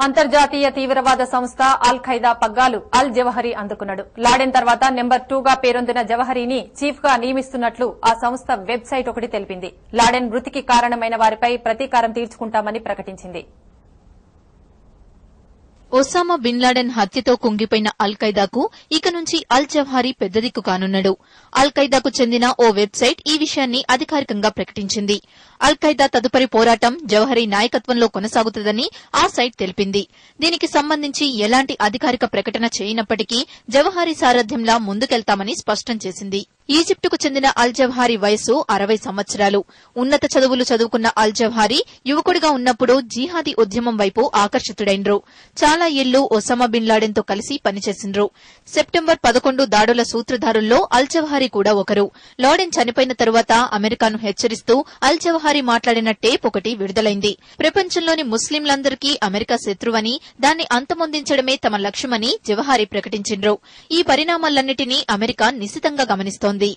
అంతర్జాతీయ తీవ్రవాద సంస్థ అల్ ఖైదా పగ్గాలు అల్ జవహరీ అందుకున్నాడు. లాడెన్ తర్వాత నెంబర్ 2 గా పేరొందిన జవహరీని చీఫ్ గా నియమిస్తున్నట్లు ఆ సంస్థ వెబ్సైట్ ఒకటి తెలిపింది. లాడెన్ మృతికి కారణమైన వారిపై ప్రతీకారం తీర్చుకుంటామని ప్రకటించింది. ఒసామా బిన్ లాడెన్ హత్యతో కుంగిపోయిన అల్ ఖైదాకు ఇక నుంచి అల్ జవహరీ పెద్ద దిక్కు కానున్నాడు. అల్ ఖైదాకు చెందిన ఓ వెబ్సైట్ ఈ విషయాన్ని అధికారికంగా ప్రకటించింది. అల్ ఖైదా తదుపరి పోరాటం జవహరీ నాయకత్వంలో కొనసాగుతుందని ఆ సైట్ తెలిపింది. దీనికి సంబంధించి ఎలాంటి అధికారిక ప్రకటన చేయనప్పటికీ జవహరీ సారథ్యంలా ముందుకెళ్తామని స్పష్టం చేసింది. ఈజిప్టుకు చెందిన అల్ జవహరీ వయసు 60 సంవత్సరాలు. ఉన్నత చదువులు చదువుకున్న అల్ జవహరీ యువకుడిగా ఉన్నప్పుడు జిహాదీ ఉద్యమం వైపు ఆకర్షితుడైండ్రు. చాలా ఏళ్లు ఒసామా బిన్ లాడెన్ తో కలిసి పనిచేసిండ్రు. సెప్టెంబర్ 11 దాడుల సూత్రధారుల్లో అల్ జవహరీ కూడా ఒకరు. లాడెన్ చనిపోయిన తరువాత అమెరికాను హెచ్చరిస్తూ అల్ జవహరీ మాట్లాడిన టేప్ ఒకటి విడుదలైంది. ప్రపంచంలోని ముస్లింలందరికీ అమెరికా శత్రువని, దాన్ని అంతమొందించడమే తమ లక్ష్యమని జవహరీ ప్రకటించిండ్రు. ఈ పరిణామాలన్నింటినీ అమెరికా నిశితంగా గమనిస్తోంది.